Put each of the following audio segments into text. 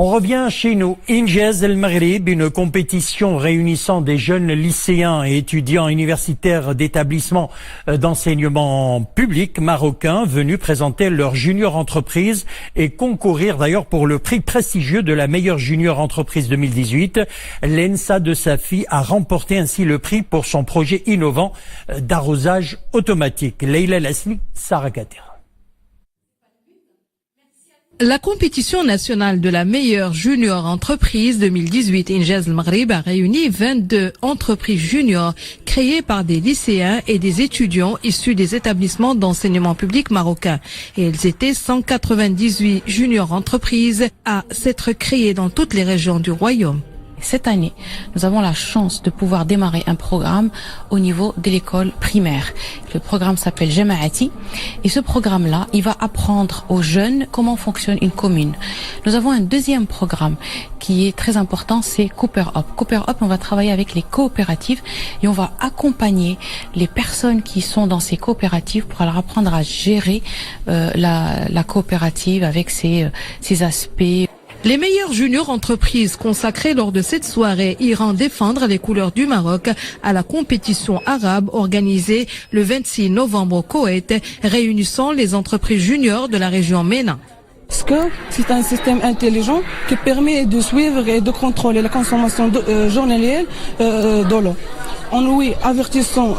On revient chez nous. Injaz El Maghrib, une compétition réunissant des jeunes lycéens et étudiants universitaires d'établissements d'enseignement public marocains venus présenter leur junior entreprise et concourir d'ailleurs pour le prix prestigieux de la meilleure junior entreprise 2018. L'ENSA de Safi a remporté ainsi le prix pour son projet innovant d'arrosage automatique. Leïla Lasli, Sarah Kater. La compétition nationale de la meilleure junior entreprise 2018 Injaz El Maghrib a réuni 22 entreprises juniors créées par des lycéens et des étudiants issus des établissements d'enseignement public marocains. Et elles étaient 198 junior entreprises à s'être créées dans toutes les régions du royaume. Cette année, nous avons la chance de pouvoir démarrer un programme au niveau de l'école primaire. Le programme s'appelle Jamaati et ce programme-là, il va apprendre aux jeunes comment fonctionne une commune. Nous avons un deuxième programme qui est très important, c'est Cooper Up. Cooper Up, on va travailler avec les coopératives et on va accompagner les personnes qui sont dans ces coopératives pour leur apprendre à gérer la coopérative avec ses aspects. Les meilleures juniors entreprises consacrées lors de cette soirée iront défendre les couleurs du Maroc à la compétition arabe organisée le 26 novembre au Koweït, réunissant les entreprises juniors de la région MENA. Parce que c'est un système intelligent qui permet de suivre et de contrôler la consommation journalière de l'eau. En lui avertissant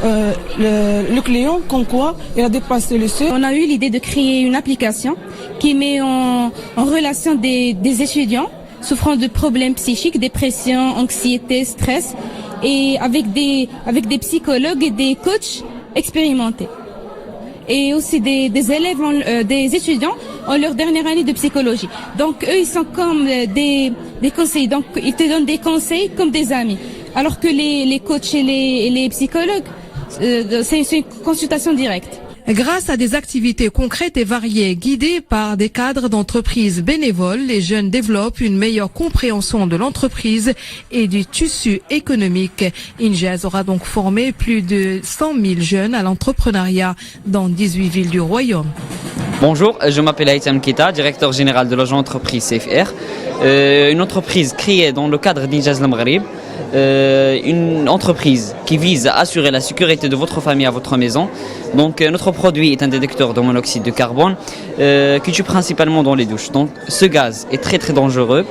le client comme quoi il a dépassé le seuil. On a eu l'idée de créer une application qui met en relation des étudiants souffrant de problèmes psychiques, dépression, anxiété, stress, et avec des psychologues et des coachs expérimentés. Et aussi des élèves, des étudiants en leur dernière année de psychologie. Donc eux, ils sont comme des conseillers. Donc ils te donnent des conseils comme des amis. Alors que les coachs et les psychologues, c'est une consultation directe. Grâce à des activités concrètes et variées, guidées par des cadres d'entreprises bénévoles, les jeunes développent une meilleure compréhension de l'entreprise et du tissu économique. Injaz aura donc formé plus de 100 000 jeunes à l'entrepreneuriat dans 18 villes du royaume. Bonjour, je m'appelle Haïtam Kita, directeur général de l'agence entreprise CFR. Une entreprise créée dans le cadre d'Injaz El Maghrib. Une entreprise qui vise à assurer la sécurité de votre famille à votre maison. Donc notre produit est un détecteur de monoxyde de carbone qui tue principalement dans les douches. Donc ce gaz est très très dangereux.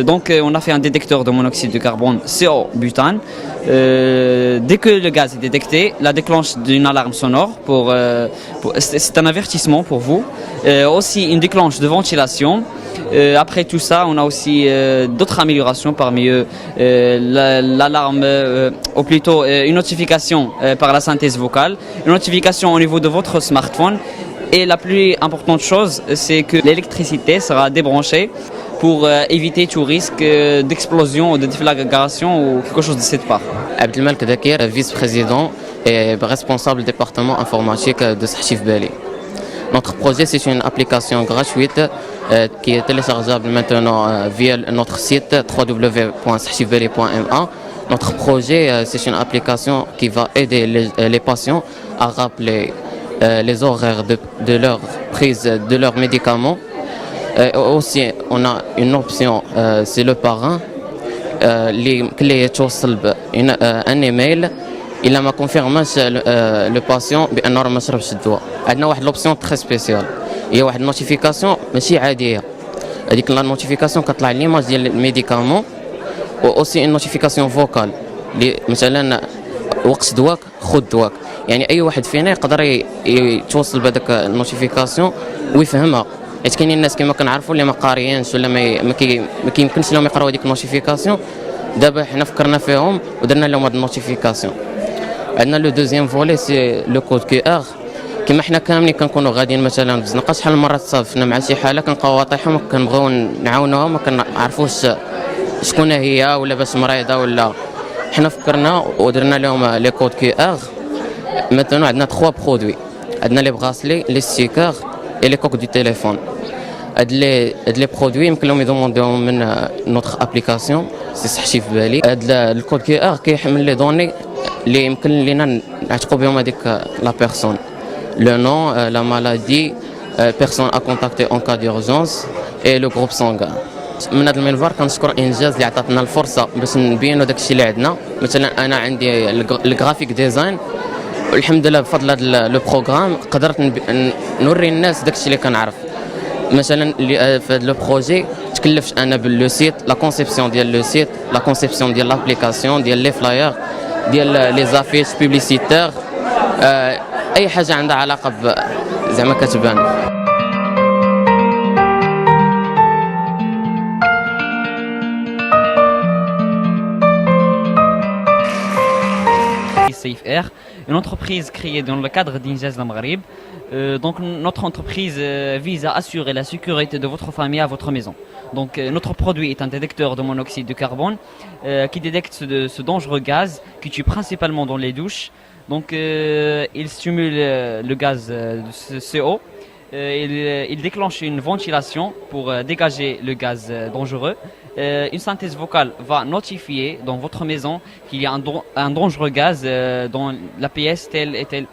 Donc on a fait un détecteur de monoxyde de carbone CO-butane. Dès que le gaz est détecté, la déclenche d'une alarme sonore c'est un avertissement pour vous. Aussi une déclenche de ventilation. Après tout ça, on a aussi d'autres améliorations, parmi eux l'alarme, ou plutôt une notification par la synthèse vocale, une notification au niveau de votre smartphone. Et la plus importante chose, c'est que l'électricité sera débranchée pour éviter tout risque d'explosion ou de déflagration ou quelque chose de cette part. Abdelmalek Dakir, vice-président et responsable du département informatique de Sahchif Bali. Notre projet, c'est une application gratuite qui est téléchargeable maintenant via notre site www.sahchifbali.ma. Notre projet, c'est une application qui va aider les patients à rappeler les horaires de leur prise de leurs médicaments. Aussi, on a une option, c'est le parrain. اللي توصل un email إلا ما كونفيرماش لو باسيون بأنه راه ما شربش الدواء. عندنا واحد لوبسيون تري سبيسيال، هي واحد نوتيفيكاسيون ماشي عادية. هذيك لا نوتيفيكاسيون كطلع ليماج ديال الميديكامون، و اوسي نوتيفيكاسيون فوكال اللي مثلا وقت دواك خذ دواك. يعني أي واحد فينا يقدر يتوصل بهذاك النوتيفيكاسيون ويفهمها. حيت كاينين الناس كما كنعرفوا اللي ما قاريينش ولا ما كيمكنش لهم يقراو هذيك النوتيفيكاسيون. دابا حنا فكرنا فيهم ودرنا لهم هذه النوتيفيكاسيون. عندنا لو دوزيام فولي سي لو كود كي ار. كما حنا كاملين كنكونوا غاديين مثلا في الزنقه، شحال من مره تصادفنا مع شي حاله كنبقاو واطيحهم كنبغيو نعاونوها ما كنعرفوش شكون هي ولا باش مريضه ولا. حنا فكرنا ودرنا لهم لي كود كي ار. مثلا عندنا 3 برودوي، عندنا لي براسلي لي ستيكر اي لي كوك دو تيليفون. هاد لي برودوي يمكن لهم يدومونديهم من نوتر ابليكاسيون سي Sahchif Bali. هاد الكود كي ار كيحمل لي دوني اللي يمكن لينا نعتقوا بهم هذيك لا بيرسون، لو نون، لا مالادي، personne à contacter en cas d'urgence et le groupe sanguin. من هذا المنبر كنشكر انجاز اللي عطاتنا الفرصه باش نبينوا داكشي اللي عندنا. مثلا انا عندي الجرافيك ديزاين، والحمد لله بفضل هذا لو بروغرام قدرت نوري الناس داكشي اللي كنعرف. مثلا في هذا لو بروجي تكلفت انا باللو سيت، لا كونسيبسيون ديال لو سيت، لا كونسيبسيون ديال لابليكاسيون، ديال لي فلاير، ديال لي زافيش بوبليسيتير، اي حاجه عندها علاقه زعما كتبان. CFR, une entreprise créée dans le cadre d'Injaz Al Maghrib. Donc notre entreprise vise à assurer la sécurité de votre famille à votre maison. Donc notre produit est un détecteur de monoxyde de carbone qui détecte ce dangereux gaz qui tue principalement dans les douches. Donc il stimule le gaz de CO. Il déclenche une ventilation pour dégager le gaz dangereux. Une synthèse vocale va notifier dans votre maison qu'il y a un dangereux gaz dans la pièce telle et telle.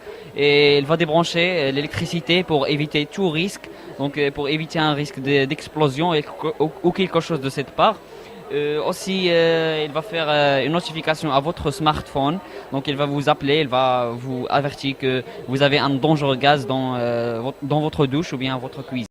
Et il va débrancher l'électricité pour éviter tout risque, donc pour éviter un risque d'explosion ou quelque chose de cette part. Aussi, il va faire une notification à votre smartphone. Donc, il va vous appeler, il va vous avertir que vous avez un dangereux gaz dans votre douche ou bien votre cuisine.